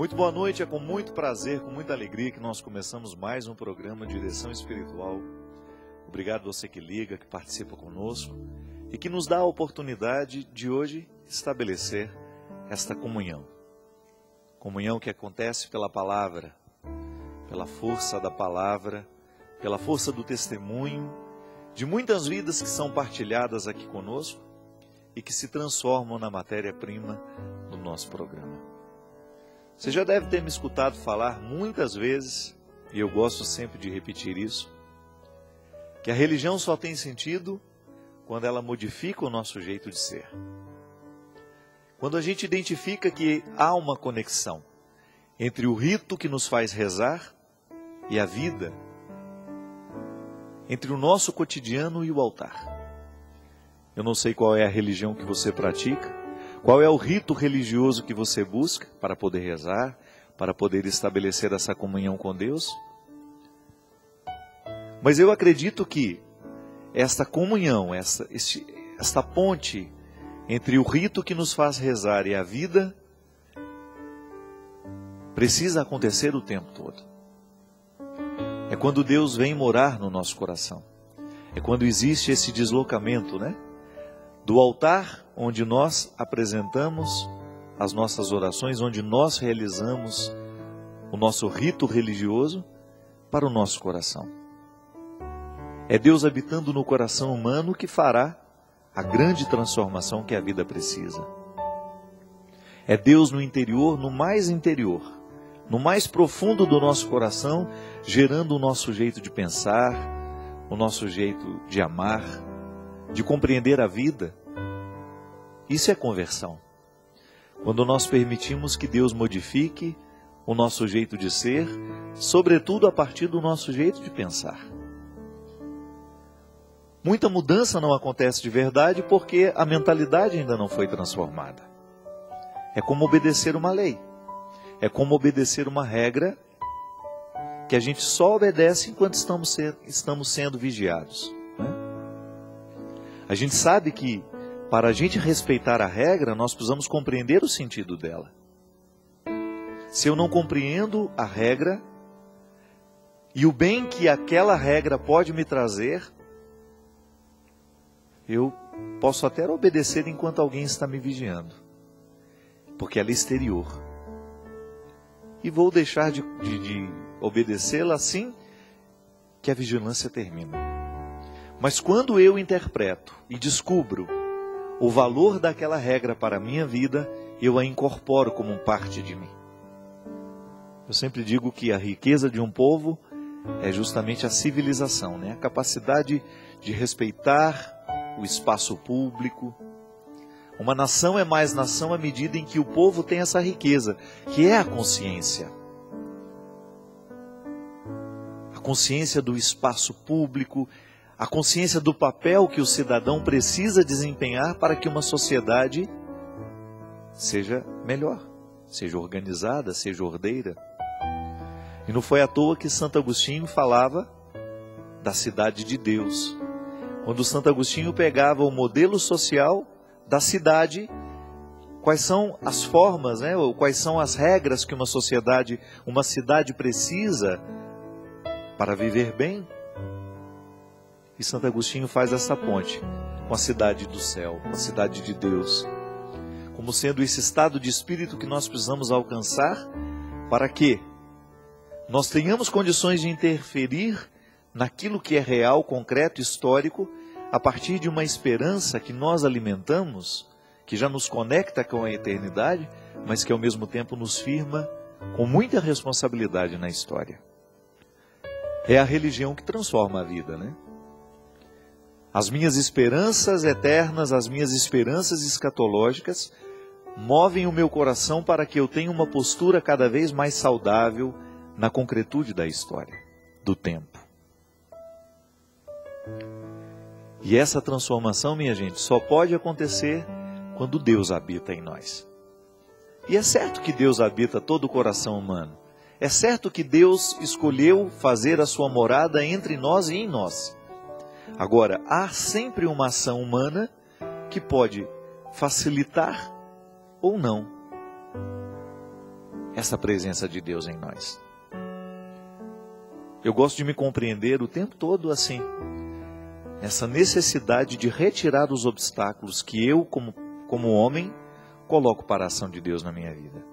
Muito boa noite, é com muito prazer, com muita alegria que nós começamos mais um programa de Direção Espiritual. Obrigado a você que liga, que participa conosco e que nos dá a oportunidade de hoje estabelecer esta comunhão. Comunhão que acontece pela palavra, pela força da palavra, pela força do testemunho, de muitas vidas que são partilhadas aqui conosco e que se transformam na matéria-prima do nosso programa. Você já deve ter me escutado falar muitas vezes, e eu gosto sempre de repetir isso, que a religião só tem sentido quando ela modifica o nosso jeito de ser. Quando a gente identifica que há uma conexão entre o rito que nos faz rezar e a vida, entre o nosso cotidiano e o altar. Eu não sei qual é a religião que você pratica, qual é o rito religioso que você busca para poder rezar, para poder estabelecer essa comunhão com Deus? Mas eu acredito que esta comunhão, esta ponte entre o rito que nos faz rezar e a vida, precisa acontecer o tempo todo. É quando Deus vem morar no nosso coração. É quando existe esse deslocamento, do altar, onde nós apresentamos as nossas orações, onde nós realizamos o nosso rito religioso, para o nosso coração. É Deus habitando no coração humano que fará a grande transformação que a vida precisa. É Deus no interior, no mais profundo do nosso coração, gerando o nosso jeito de pensar, o nosso jeito de amar, de compreender a vida. Isso é conversão. Quando nós permitimos que Deus modifique o nosso jeito de ser, sobretudo a partir do nosso jeito de pensar. Muita mudança não acontece de verdade porque a mentalidade ainda não foi transformada. É como obedecer uma lei. É como obedecer uma regra que a gente só obedece enquanto estamos sendo vigiados. A gente sabe que para a gente respeitar a regra, nós precisamos compreender o sentido dela. Se eu não compreendo a regra e o bem que aquela regra pode me trazer, eu posso até obedecer enquanto alguém está me vigiando, porque ela é exterior. E vou deixar de obedecê-la assim que a vigilância termina. Mas quando eu interpreto e descubro o valor daquela regra para a minha vida, eu a incorporo como parte de mim. Eu sempre digo que a riqueza de um povo é justamente a civilização, a capacidade de respeitar o espaço público. Uma nação é mais nação à medida em que o povo tem essa riqueza, que é a consciência. A consciência do espaço público, a consciência do papel que o cidadão precisa desempenhar para que uma sociedade seja melhor, seja organizada, seja ordeira. E não foi à toa que Santo Agostinho falava da cidade de Deus. Quando Santo Agostinho pegava o modelo social da cidade, quais são as formas, ou quais são as regras que uma cidade precisa para viver bem? E Santo Agostinho faz essa ponte com a cidade do céu, com a cidade de Deus, como sendo esse estado de espírito que nós precisamos alcançar para que nós tenhamos condições de interferir naquilo que é real, concreto, histórico, a partir de uma esperança que nós alimentamos, que já nos conecta com a eternidade, mas que ao mesmo tempo nos firma com muita responsabilidade na história. É a religião que transforma a vida, As minhas esperanças eternas, as minhas esperanças escatológicas, movem o meu coração para que eu tenha uma postura cada vez mais saudável na concretude da história, do tempo. E essa transformação, minha gente, só pode acontecer quando Deus habita em nós. E é certo que Deus habita todo o coração humano. É certo que Deus escolheu fazer a sua morada entre nós e em nós. Agora, há sempre uma ação humana que pode facilitar ou não essa presença de Deus em nós. Eu gosto de me compreender o tempo todo assim, essa necessidade de retirar os obstáculos que eu, como homem, coloco para a ação de Deus na minha vida.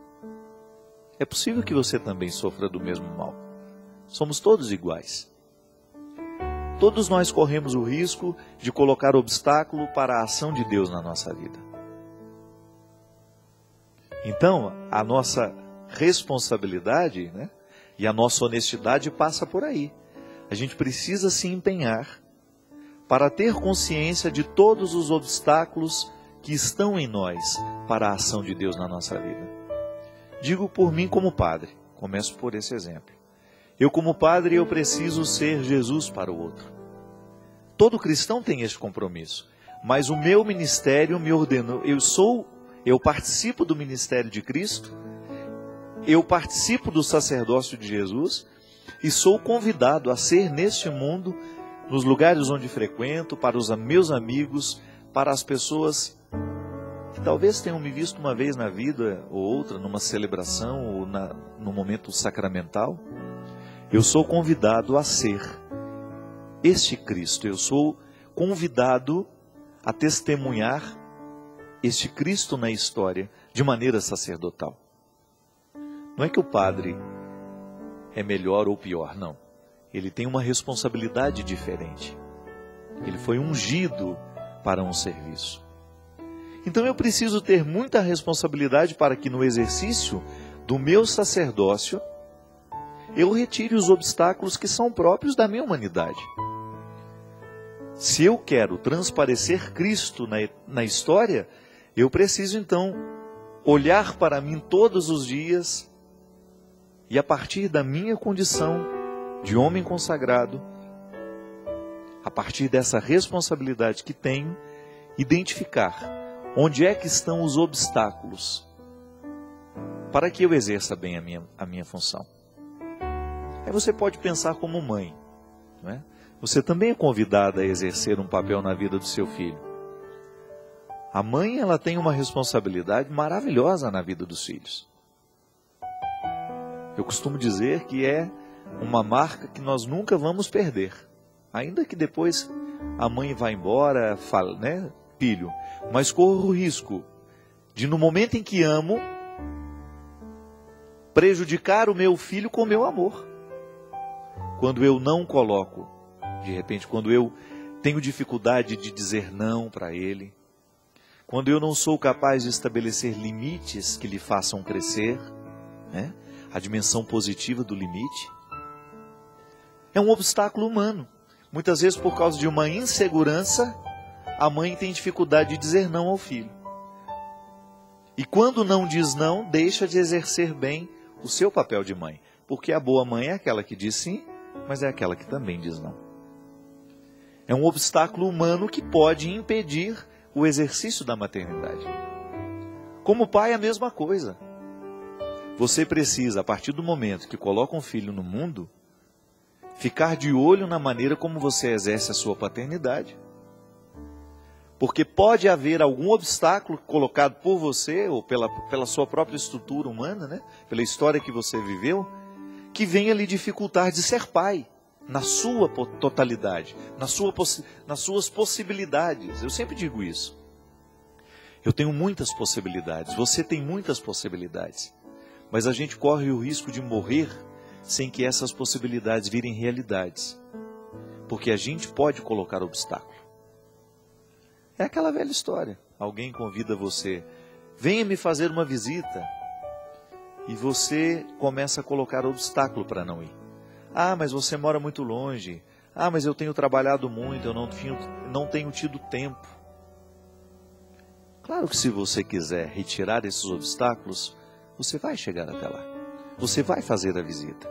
É possível que você também sofra do mesmo mal. Somos todos iguais. Todos nós corremos o risco de colocar obstáculo para a ação de Deus na nossa vida. Então, a nossa responsabilidade, né, e a nossa honestidade passa por aí. A gente precisa se empenhar para ter consciência de todos os obstáculos que estão em nós para a ação de Deus na nossa vida. Digo por mim como padre, começo por esse exemplo. Eu como padre, eu preciso ser Jesus para o outro. Todo cristão tem esse compromisso, mas o meu ministério me ordenou, eu participo do ministério de Cristo, eu participo do sacerdócio de Jesus e sou convidado a ser neste mundo, nos lugares onde frequento, para os meus amigos, para as pessoas que talvez tenham me visto uma vez na vida ou outra, numa celebração ou no momento sacramental. Eu sou convidado a ser este Cristo, eu sou convidado a testemunhar este Cristo na história de maneira sacerdotal. Não é que o padre é melhor ou pior, não. Ele tem uma responsabilidade diferente. Ele foi ungido para um serviço. Então eu preciso ter muita responsabilidade para que no exercício do meu sacerdócio eu retire os obstáculos que são próprios da minha humanidade. Se eu quero transparecer Cristo na história, eu preciso então olhar para mim todos os dias e a partir da minha condição de homem consagrado, a partir dessa responsabilidade que tenho, identificar onde é que estão os obstáculos para que eu exerça bem a minha função. Aí você pode pensar como mãe, não é? Você também é convidada a exercer um papel na vida do seu filho. A mãe, ela tem uma responsabilidade maravilhosa na vida dos filhos. Eu costumo dizer que é uma marca que nós nunca vamos perder. Ainda que depois a mãe vá embora, fala, né, filho, mas corro o risco de, no momento em que amo, prejudicar o meu filho com o meu amor. Quando eu não coloco, de repente, quando eu tenho dificuldade de dizer não para ele, quando eu não sou capaz de estabelecer limites que lhe façam crescer, né, a dimensão positiva do limite, é um obstáculo humano. Muitas vezes, por causa de uma insegurança, a mãe tem dificuldade de dizer não ao filho. E quando não diz não, deixa de exercer bem o seu papel de mãe. Porque a boa mãe é aquela que diz sim, mas é aquela que também diz não. É um obstáculo humano que pode impedir o exercício da maternidade. Como pai, a mesma coisa. Você precisa, a partir do momento que coloca um filho no mundo, ficar de olho na maneira como você exerce a sua paternidade. Porque pode haver algum obstáculo colocado por você, ou pela sua própria estrutura humana, né? Pela história que você viveu, que venha lhe dificultar de ser pai, na sua totalidade, nas suas possibilidades. Eu sempre digo isso. Eu tenho muitas possibilidades, você tem muitas possibilidades, mas a gente corre o risco de morrer sem que essas possibilidades virem realidades, porque a gente pode colocar obstáculo. É aquela velha história, alguém convida você, venha me fazer uma visita, e você começa a colocar obstáculo para não ir. Ah, mas você mora muito longe, ah, mas eu tenho trabalhado muito, eu não tenho tido tempo. Claro que se você quiser retirar esses obstáculos, você vai chegar até lá, você vai fazer a visita,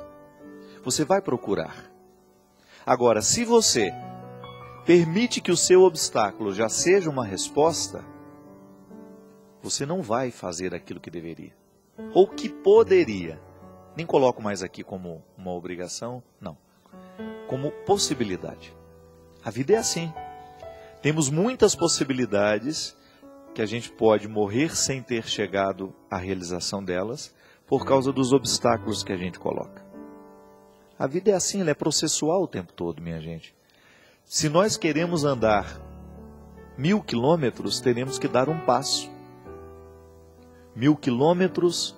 você vai procurar. Agora, se você permite que o seu obstáculo já seja uma resposta, você não vai fazer aquilo que deveria, ou que poderia. Nem coloco mais aqui como uma obrigação, não, como possibilidade. A vida é assim. Temos muitas possibilidades que a gente pode morrer sem ter chegado à realização delas, por causa dos obstáculos que a gente coloca. A vida é assim, ela é processual o tempo todo, minha gente. Se nós queremos andar 1000 quilômetros, teremos que dar um passo. 1000 quilômetros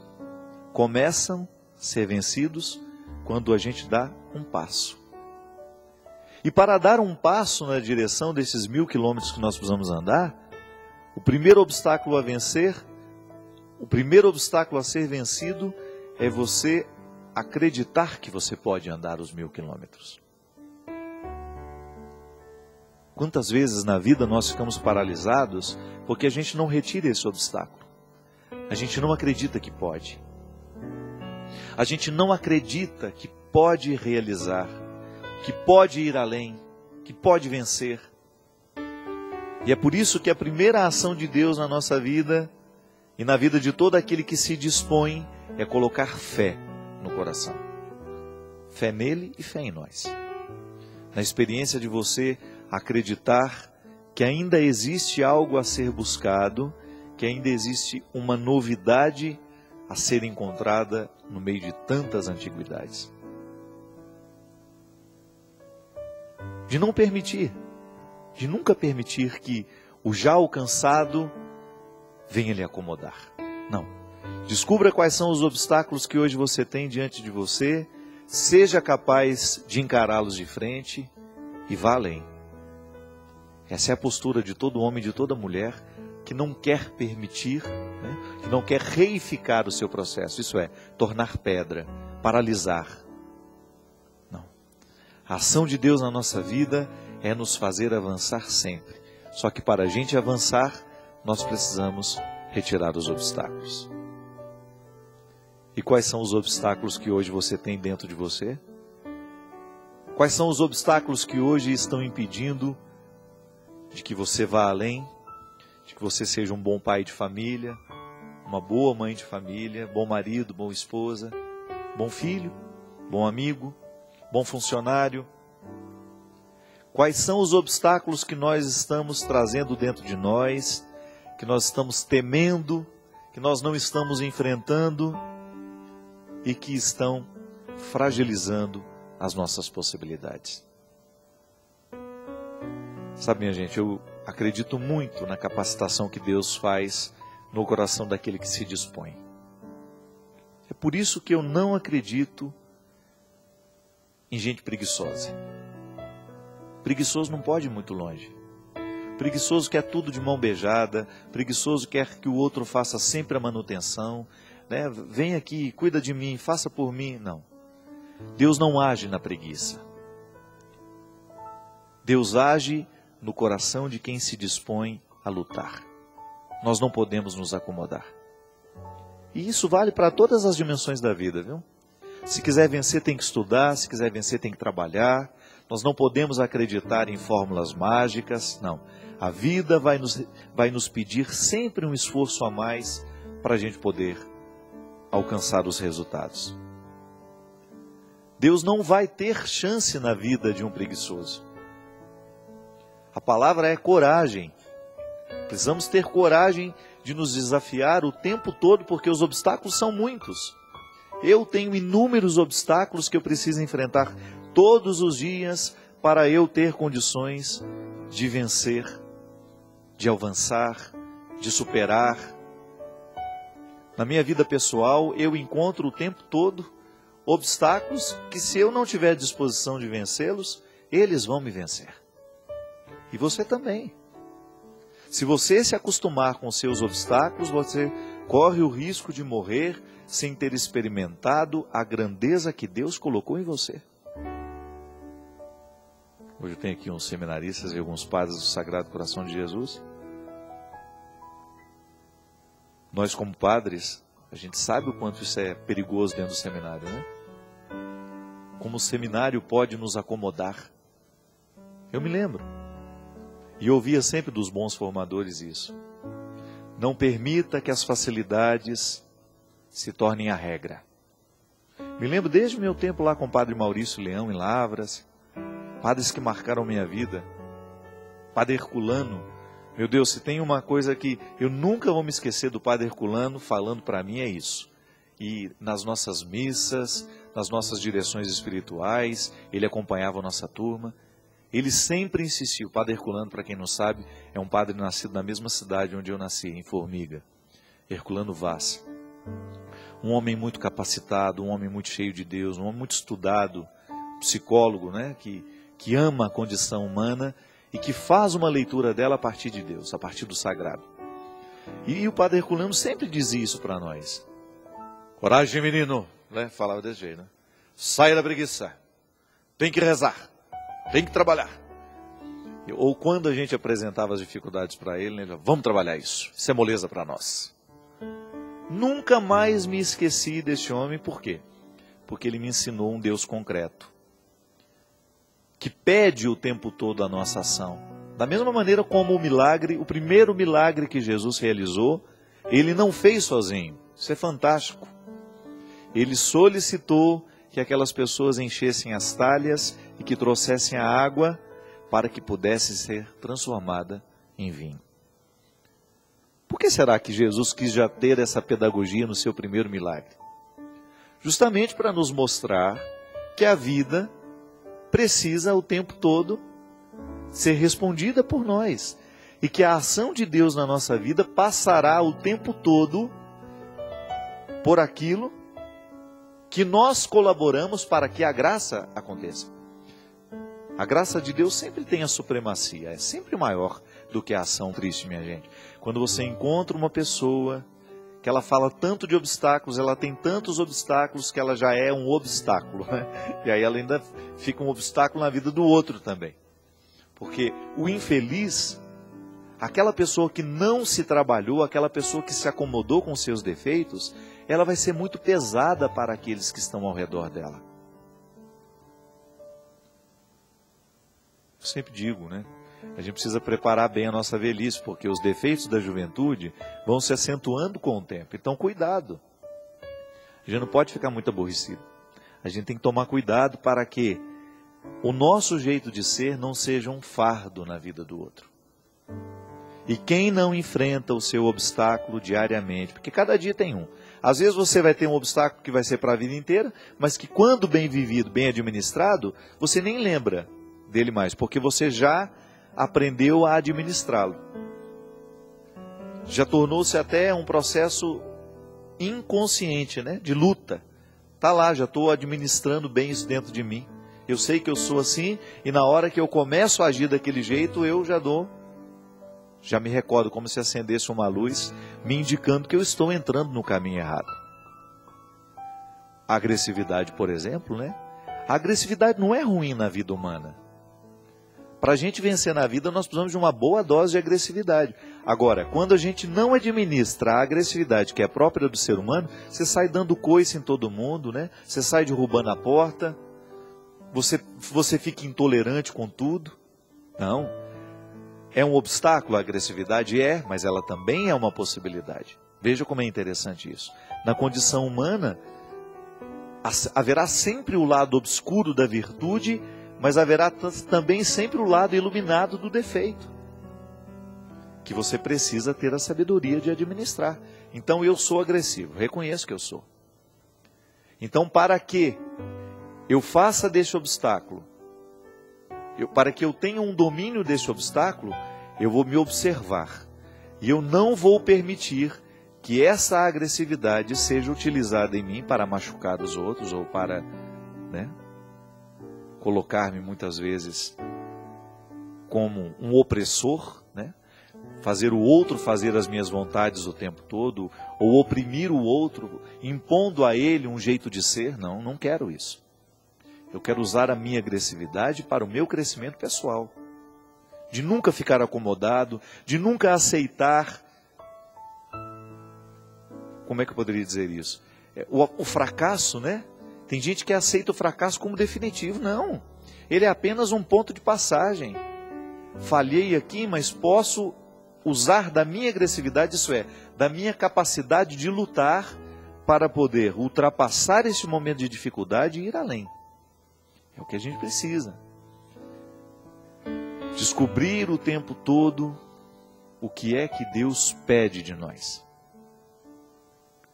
começam a ser vencidos quando a gente dá um passo. E para dar um passo na direção desses 1000 quilômetros que nós precisamos andar, o primeiro obstáculo a vencer, o primeiro obstáculo a ser vencido é você acreditar que você pode andar os 1000 quilômetros. Quantas vezes na vida nós ficamos paralisados porque a gente não retira esse obstáculo? A gente não acredita que pode. A gente não acredita que pode realizar, que pode ir além, que pode vencer. E é por isso que a primeira ação de Deus na nossa vida e na vida de todo aquele que se dispõe é colocar fé no coração. Fé nele e fé em nós. Na experiência de você acreditar que ainda existe algo a ser buscado, que ainda existe uma novidade a ser encontrada no meio de tantas antiguidades. De não permitir, de nunca permitir que o já alcançado venha lhe acomodar. Não. Descubra quais são os obstáculos que hoje você tem diante de você, seja capaz de encará-los de frente e vá além. Essa é a postura de todo homem e de toda mulher que não quer permitir, que não quer reificar o seu processo, isso é, tornar pedra, paralisar. Não. A ação de Deus na nossa vida é nos fazer avançar sempre. Só que para a gente avançar, nós precisamos retirar os obstáculos. E quais são os obstáculos que hoje você tem dentro de você? Quais são os obstáculos que hoje estão impedindo de que você vá além, de que você seja um bom pai de família, uma boa mãe de família, bom marido, boa esposa, bom filho, bom amigo, bom funcionário? Quais são os obstáculos que nós estamos trazendo dentro de nós, que nós estamos temendo, que nós não estamos enfrentando e que estão fragilizando as nossas possibilidades? Sabe, minha gente, eu acredito muito na capacitação que Deus faz no coração daquele que se dispõe. É por isso que eu não acredito em gente preguiçosa. Preguiçoso não pode ir muito longe. Preguiçoso quer tudo de mão beijada, preguiçoso quer que o outro faça sempre a manutenção, né? Vem aqui, cuida de mim, faça por mim. Não. Deus não age na preguiça. Deus age no coração de quem se dispõe a lutar. Nós não podemos nos acomodar. E isso vale para todas as dimensões da vida, viu? Se quiser vencer, tem que estudar, se quiser vencer, tem que trabalhar. Nós não podemos acreditar em fórmulas mágicas, não. A vida vai nos pedir sempre um esforço a mais para a gente poder alcançar os resultados. Deus não vai ter chance na vida de um preguiçoso. A palavra é coragem. Precisamos ter coragem de nos desafiar o tempo todo, porque os obstáculos são muitos. Eu tenho inúmeros obstáculos que eu preciso enfrentar todos os dias para eu ter condições de vencer, de avançar, de superar. Na minha vida pessoal, eu encontro o tempo todo obstáculos que, se eu não tiver disposição de vencê-los, eles vão me vencer. E você também. Se você se acostumar com seus obstáculos, você corre o risco de morrer sem ter experimentado a grandeza que Deus colocou em você. Hoje eu tenho aqui uns seminaristas e alguns padres do Sagrado Coração de Jesus. Nós, como padres, a gente sabe o quanto isso é perigoso dentro do seminário, né? Como o seminário pode nos acomodar. Eu me lembro. E eu ouvia sempre dos bons formadores isso. Não permita que as facilidades se tornem a regra. Me lembro desde o meu tempo lá com o padre Maurício Leão em Lavras, padres que marcaram minha vida. Padre Herculano, meu Deus, se tem uma coisa que eu nunca vou me esquecer do padre Herculano falando para mim, é isso. e nas nossas missas, nas nossas direções espirituais, ele acompanhava a nossa turma. Ele sempre insistiu. O Padre Herculano, para quem não sabe, é um padre nascido na mesma cidade onde eu nasci, em Formiga. Herculano Vaz. Um homem muito capacitado, um homem muito cheio de Deus, um homem muito estudado, psicólogo, né? Que ama a condição humana e que faz uma leitura dela a partir de Deus, a partir do sagrado. E o Padre Herculano sempre dizia isso para nós. Coragem, menino, né? Falava desse jeito, né? Saia da preguiça, tem que rezar, tem que trabalhar. Ou quando a gente apresentava as dificuldades para ele, ele falava, vamos trabalhar isso é moleza para nós. Nunca mais me esqueci deste homem, por quê? Porque ele me ensinou um Deus concreto, que pede o tempo todo a nossa ação. Da mesma maneira como o primeiro milagre que Jesus realizou, ele não fez sozinho. Isso é fantástico. Ele solicitou que aquelas pessoas enchessem as talhas e que trouxessem a água para que pudesse ser transformada em vinho. Por que será que Jesus quis já ter essa pedagogia no seu primeiro milagre? Justamente para nos mostrar que a vida precisa o tempo todo ser respondida por nós. E que a ação de Deus na nossa vida passará o tempo todo por aquilo que nós colaboramos para que a graça aconteça. A graça de Deus sempre tem a supremacia, é sempre maior do que a ação triste, minha gente. Quando você encontra uma pessoa que ela fala tanto de obstáculos, ela tem tantos obstáculos que ela já é um obstáculo, né? E aí ela ainda fica um obstáculo na vida do outro também. Porque o infeliz, aquela pessoa que não se trabalhou, aquela pessoa que se acomodou com seus defeitos, ela vai ser muito pesada para aqueles que estão ao redor dela. Eu sempre digo, né? A gente precisa preparar bem a nossa velhice, porque os defeitos da juventude vão se acentuando com o tempo. Então, cuidado. A gente não pode ficar muito aborrecido. A gente tem que tomar cuidado para que o nosso jeito de ser não seja um fardo na vida do outro. E quem não enfrenta o seu obstáculo diariamente, porque cada dia tem um. Às vezes você vai ter um obstáculo que vai ser para a vida inteira, mas que quando bem vivido, bem administrado, você nem lembra dele mais, porque você já aprendeu a administrá-lo. Já tornou-se até um processo inconsciente, né? De luta. Está lá, já estou administrando bem isso dentro de mim. Eu sei que eu sou assim, e na hora que eu começo a agir daquele jeito, eu já me recordo como se acendesse uma luz, me indicando que eu estou entrando no caminho errado. A agressividade, por exemplo, né? A agressividade não é ruim na vida humana. Para a gente vencer na vida, nós precisamos de uma boa dose de agressividade. Agora, quando a gente não administra a agressividade que é própria do ser humano, você sai dando coice em todo mundo, né? Você sai derrubando a porta, você fica intolerante com tudo. Não. É um obstáculo a agressividade? É, mas ela também é uma possibilidade. Veja como é interessante isso. Na condição humana, haverá sempre o lado obscuro da virtude, mas haverá também sempre o lado iluminado do defeito, que você precisa ter a sabedoria de administrar. Então eu sou agressivo, reconheço que eu sou. Então para que eu faça deste obstáculo, para que eu tenha um domínio deste obstáculo, eu vou me observar. E eu não vou permitir que essa agressividade seja utilizada em mim para machucar os outros ou para, colocar-me muitas vezes como um opressor, fazer o outro fazer as minhas vontades o tempo todo, ou oprimir o outro, impondo a ele um jeito de ser. Não quero isso. Eu quero usar a minha agressividade para o meu crescimento pessoal, de nunca ficar acomodado, de nunca aceitar, como é que eu poderia dizer isso? O fracasso, Tem gente que aceita o fracasso como definitivo. Não, ele é apenas um ponto de passagem. Falhei aqui, mas posso usar da minha agressividade, isso é, da minha capacidade de lutar para poder ultrapassar esse momento de dificuldade e ir além. É o que a gente precisa. Descobrir o tempo todo o que é que Deus pede de nós.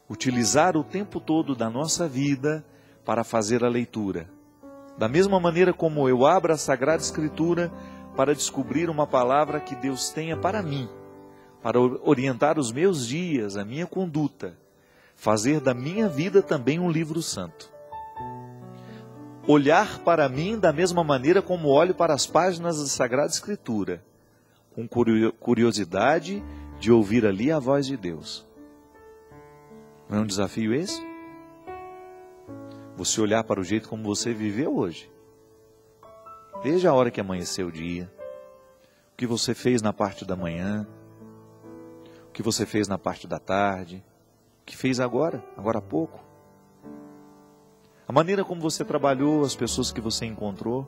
utilizar o tempo todo da nossa vida para fazer a leitura. Da mesma maneira como eu abro a Sagrada Escritura para descobrir uma palavra que Deus tenha para mim, para orientar os meus dias, a minha conduta, fazer da minha vida também um livro santo. Olhar para mim da mesma maneira como olho para as páginas da Sagrada Escritura, com curiosidade de ouvir ali a voz de Deus. Não é um desafio esse? Você olhar para o jeito como você viveu hoje. Desde a hora que amanheceu o dia, o que você fez na parte da manhã, o que você fez na parte da tarde, o que fez agora há pouco. A maneira como você trabalhou, as pessoas que você encontrou.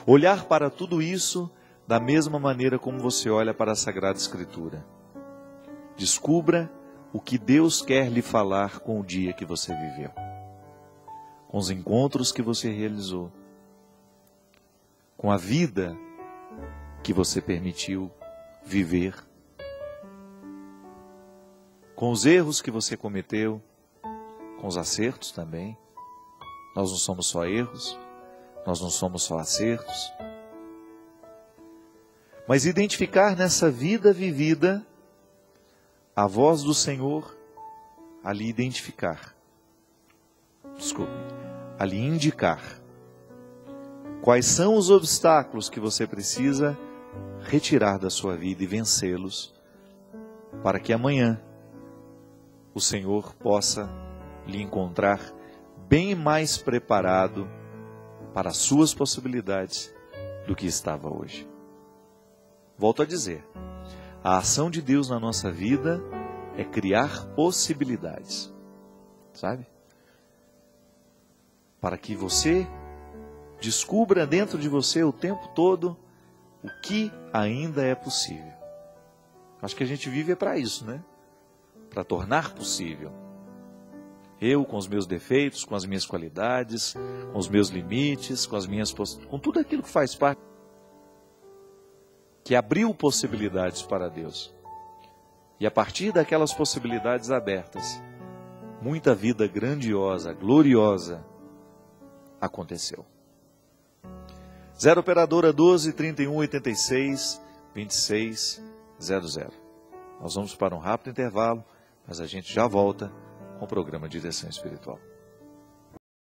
Olhar para tudo isso da mesma maneira como você olha para a Sagrada Escritura. Descubra o que Deus quer lhe falar com o dia que você viveu, com os encontros que você realizou, com a vida que você permitiu viver, com os erros que você cometeu, com os acertos também. Nós não somos só erros, nós não somos só acertos. Mas identificar nessa vida vivida a voz do Senhor, ali identificar. Ali indicar quais são os obstáculos que você precisa retirar da sua vida e vencê-los, para que amanhã o Senhor possa lhe encontrar bem mais preparado para as suas possibilidades do que estava hoje. Volto a dizer, a ação de Deus na nossa vida é criar possibilidades, sabe? Para que você descubra dentro de você o tempo todo o que ainda é possível. Acho que a gente vive para isso, né? Para tornar possível. Eu, com os meus defeitos, com as minhas qualidades, com os meus limites, com tudo aquilo que faz parte, que abriu possibilidades para Deus. E a partir daquelas possibilidades abertas, muita vida grandiosa, gloriosa, aconteceu. 0 operadora 12 31 86 26 00. Nós vamos para um rápido intervalo, mas a gente já volta com o programa Direção Espiritual.